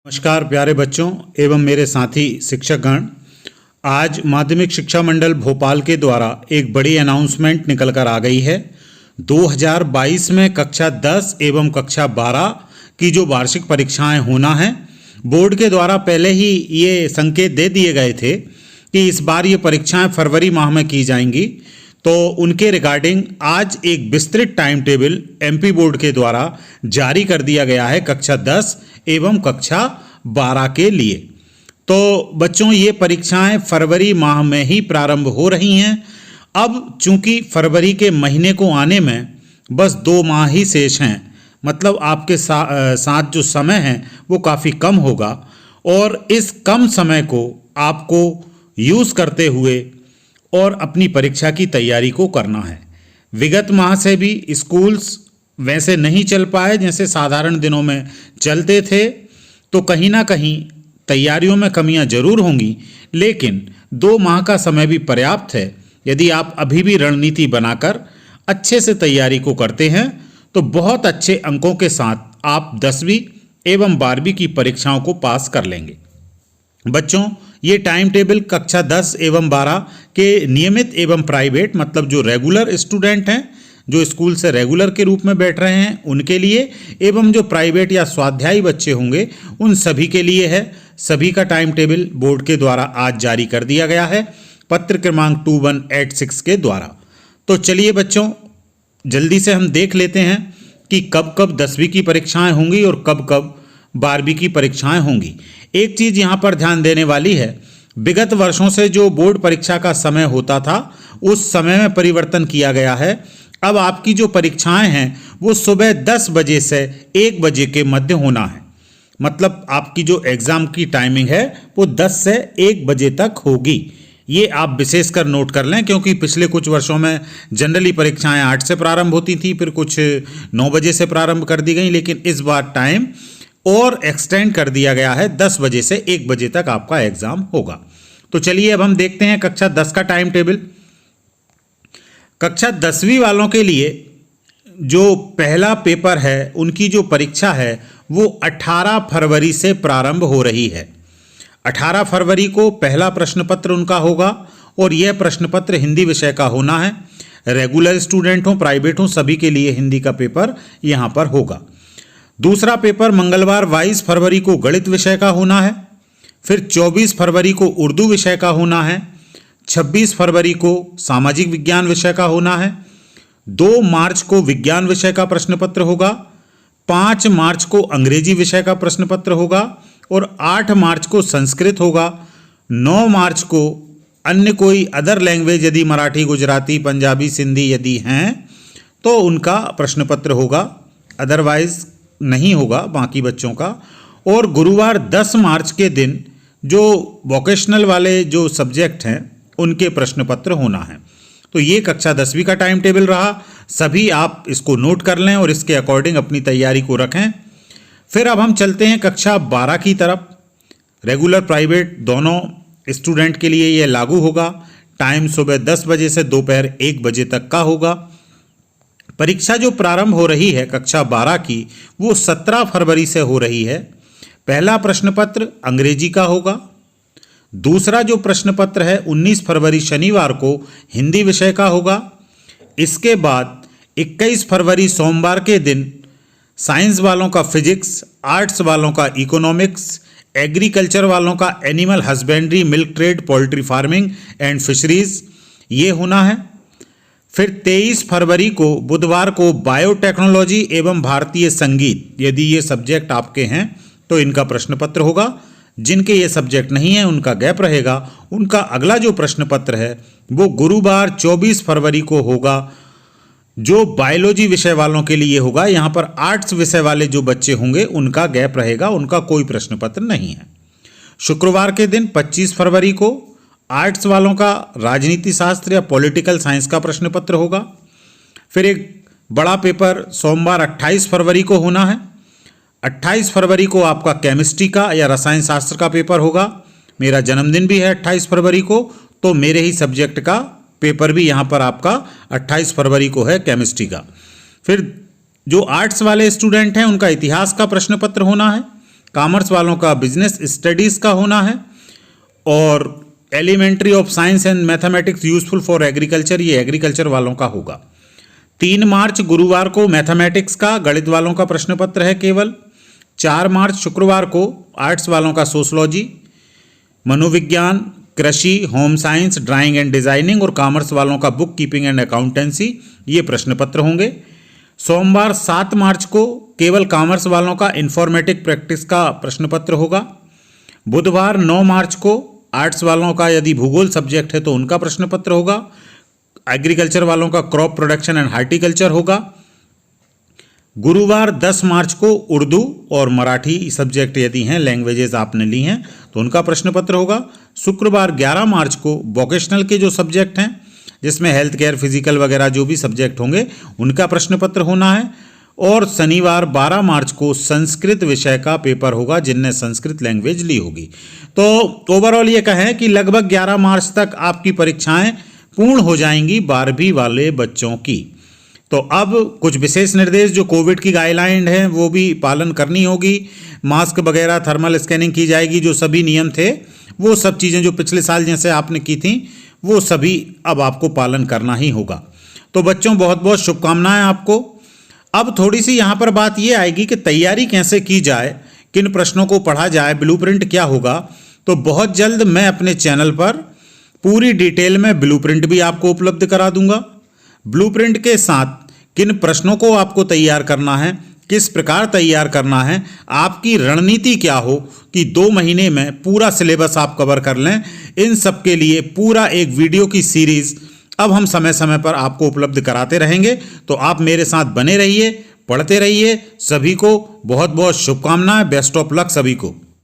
नमस्कार प्यारे बच्चों एवं मेरे साथी शिक्षकगण। आज माध्यमिक शिक्षा मंडल भोपाल के द्वारा एक बड़ी अनाउंसमेंट निकल कर आ गई है। 2022 में कक्षा 10 एवं कक्षा 12 की जो वार्षिक परीक्षाएं होना है, बोर्ड के द्वारा पहले ही ये संकेत दे दिए गए थे कि इस बार ये परीक्षाएं फरवरी माह में की जाएंगी। तो उनके रिगार्डिंग आज एक विस्तृत टाइम टेबल एमपी बोर्ड के द्वारा जारी कर दिया गया है कक्षा 10 एवं कक्षा 12 के लिए। तो बच्चों, ये परीक्षाएं फरवरी माह में ही प्रारंभ हो रही हैं। अब चूंकि फरवरी के महीने को आने में बस 2 माह ही शेष हैं, मतलब आपके साथ जो समय है वो काफ़ी कम होगा और इस कम समय को आपको यूज़ करते हुए और अपनी परीक्षा की तैयारी को करना है। विगत माह से भी स्कूल्स वैसे नहीं चल पाए जैसे साधारण दिनों में चलते थे, तो कहीं ना कहीं तैयारियों में कमियां जरूर होंगी, लेकिन 2 माह का समय भी पर्याप्त है। यदि आप अभी भी रणनीति बनाकर अच्छे से तैयारी को करते हैं तो बहुत अच्छे अंकों के साथ आप 10वीं एवं 12वीं की परीक्षाओं को पास कर लेंगे। बच्चों, ये टाइम टेबल कक्षा 10 एवं 12 के नियमित एवं प्राइवेट, मतलब जो रेगुलर स्टूडेंट हैं, जो स्कूल से रेगुलर के रूप में बैठ रहे हैं उनके लिए, एवं जो प्राइवेट या स्वाध्यायी बच्चे होंगे उन सभी के लिए है। सभी का टाइम टेबल बोर्ड के द्वारा आज जारी कर दिया गया है पत्र क्रमांक 2186 के द्वारा। तो चलिए बच्चों, जल्दी से हम देख लेते हैं कि कब कब 10वीं की परीक्षाएं होंगी और कब कब 12वीं की परीक्षाएं होंगी। एक चीज़ यहाँ पर ध्यान देने वाली है, विगत वर्षों से जो बोर्ड परीक्षा का समय होता था उस समय में परिवर्तन किया गया है। अब आपकी जो परीक्षाएं हैं वो सुबह 10 बजे से 1 बजे के मध्य होना है, मतलब आपकी जो एग्ज़ाम की टाइमिंग है वो 10 से 1 बजे तक होगी। ये आप विशेषकर नोट कर लें, क्योंकि पिछले कुछ वर्षों में जनरली परीक्षाएं 8 से प्रारंभ होती थी, फिर कुछ 9 बजे से प्रारंभ कर दी गई, लेकिन इस बार टाइम और एक्सटेंड कर दिया गया है, 10 बजे से 1 बजे तक आपका एग्जाम होगा। तो चलिए अब हम देखते हैं कक्षा 10 का टाइम टेबल। कक्षा 10वीं वालों के लिए जो पहला पेपर है, उनकी जो परीक्षा है वो 18 फरवरी से प्रारंभ हो रही है। 18 फरवरी को पहला प्रश्न पत्र उनका होगा और यह प्रश्न पत्र हिंदी विषय का होना है। रेगुलर स्टूडेंट हो, प्राइवेट हो, सभी के लिए हिंदी का पेपर यहाँ पर होगा। दूसरा पेपर मंगलवार 22 फरवरी को गणित विषय का होना है। फिर 24 फरवरी को उर्दू विषय का होना है। 26 फरवरी को सामाजिक विज्ञान विषय का होना है। 2 मार्च को विज्ञान विषय का प्रश्न पत्र होगा। 5 मार्च को अंग्रेजी विषय का प्रश्न पत्र होगा और 8 मार्च को संस्कृत होगा। 9 मार्च को अन्य कोई अदर लैंग्वेज, यदि मराठी, गुजराती, पंजाबी, सिंधी यदि हैं तो उनका प्रश्न पत्र होगा, अदरवाइज नहीं होगा बाकी बच्चों का। और गुरुवार 10 मार्च के दिन जो वोकेशनल वाले जो सब्जेक्ट हैं उनके प्रश्न पत्र होना है। तो ये कक्षा 10वीं का टाइम टेबल रहा। सभी आप इसको नोट कर लें और इसके अकॉर्डिंग अपनी तैयारी को रखें। फिर अब हम चलते हैं कक्षा 12 की तरफ। रेगुलर प्राइवेट दोनों स्टूडेंट के लिए ये लागू होगा। टाइम सुबह 10 बजे से दोपहर 1 बजे तक का होगा। परीक्षा जो प्रारंभ हो रही है कक्षा 12 की वो 17 फरवरी से हो रही है। पहला प्रश्न पत्र अंग्रेजी का होगा। दूसरा जो प्रश्न पत्र है 19 फरवरी शनिवार को हिंदी विषय का होगा। इसके बाद 21 फरवरी सोमवार के दिन साइंस वालों का फिजिक्स, आर्ट्स वालों का इकोनॉमिक्स, एग्रीकल्चर वालों का animal husbandry, milk trade, poultry farming and fisheries ये होना है। फिर 23 फरवरी को बुधवार को बायोटेक्नोलॉजी एवं भारतीय संगीत, यदि ये सब्जेक्ट आपके हैं तो इनका प्रश्न पत्र होगा। जिनके ये सब्जेक्ट नहीं है उनका गैप रहेगा। उनका अगला जो प्रश्न पत्र है वो गुरुवार 24 फरवरी को होगा, जो बायोलॉजी विषय वालों के लिए होगा। यहाँ पर आर्ट्स विषय वाले जो बच्चे होंगे उनका गैप रहेगा, उनका कोई प्रश्न पत्र नहीं है। शुक्रवार के दिन 25 फरवरी को आर्ट्स वालों का राजनीति शास्त्र या पॉलिटिकल साइंस का प्रश्न पत्र होगा। फिर एक बड़ा पेपर सोमवार 28 फरवरी को होना है। 28 फरवरी को आपका केमिस्ट्री का या रसायन शास्त्र का पेपर होगा। मेरा जन्मदिन भी है 28 फरवरी को, तो मेरे ही सब्जेक्ट का पेपर भी यहाँ पर आपका 28 फरवरी को है, केमिस्ट्री का। फिर जो आर्ट्स वाले स्टूडेंट हैं उनका इतिहास का प्रश्न पत्र होना है। कॉमर्स वालों का बिजनेस स्टडीज़ का होना है, और elementary of science and mathematics useful for agriculture, ये एग्रीकल्चर वालों का होगा। 3 मार्च गुरुवार को मैथमेटिक्स का, गणित वालों का प्रश्न पत्र है केवल। 4 मार्च शुक्रवार को आर्ट्स वालों का सोशलॉजी, मनोविज्ञान, कृषि, home science, drawing and designing, और कॉमर्स वालों का बुक कीपिंग एंड अकाउंटेंसी, ये प्रश्न पत्र होंगे। सोमवार 7 मार्च को केवल कॉमर्स वालों का इंफॉर्मेटिक प्रैक्टिस का प्रश्न पत्र होगा। बुधवार 9 मार्च को आर्ट्स वालों का यदि भूगोल सब्जेक्ट है तो उनका प्रश्न पत्र होगा। एग्रीकल्चर वालों का क्रॉप प्रोडक्शन एंड हार्टिकल्चर होगा। गुरुवार 10 मार्च को उर्दू और मराठी सब्जेक्ट यदि हैं, लैंग्वेजेस आपने ली हैं, तो उनका प्रश्न पत्र होगा। शुक्रवार 11 मार्च को वोकेशनल के जो सब्जेक्ट हैं, जिसमें हेल्थ केयर, फिजिकल वगैरह जो भी सब्जेक्ट होंगे, उनका प्रश्न पत्र होना है। और शनिवार 12 मार्च को संस्कृत विषय का पेपर होगा, जिनने संस्कृत लैंग्वेज ली होगी। तो ओवरऑल ये कहें कि लगभग 11 मार्च तक आपकी परीक्षाएं पूर्ण हो जाएंगी 12वीं वाले बच्चों की। तो अब कुछ विशेष निर्देश जो कोविड की गाइडलाइन है वो भी पालन करनी होगी। मास्क वगैरह, थर्मल स्कैनिंग की जाएगी, जो सभी नियम थे वो सब चीज़ें जो पिछले साल जैसे आपने की थी वो सभी अब आपको पालन करना ही होगा। तो बच्चों बहुत बहुत शुभकामनाएं आपको। अब थोड़ी सी यहाँ पर बात ये आएगी कि तैयारी कैसे की जाए, किन प्रश्नों को पढ़ा जाए, ब्लूप्रिंट क्या होगा। तो बहुत जल्द मैं अपने चैनल पर पूरी डिटेल में ब्लूप्रिंट भी आपको उपलब्ध करा दूंगा। ब्लूप्रिंट के साथ किन प्रश्नों को आपको तैयार करना है, किस प्रकार तैयार करना है, आपकी रणनीति क्या हो कि 2 महीने में पूरा सिलेबस आप कवर कर लें, इन सब के लिए पूरा एक वीडियो की सीरीज़ अब हम समय समय पर आपको उपलब्ध कराते रहेंगे। तो आप मेरे साथ बने रहिए, पढ़ते रहिए। सभी को बहुत बहुत शुभकामनाएं। बेस्ट ऑफ लक सभी को।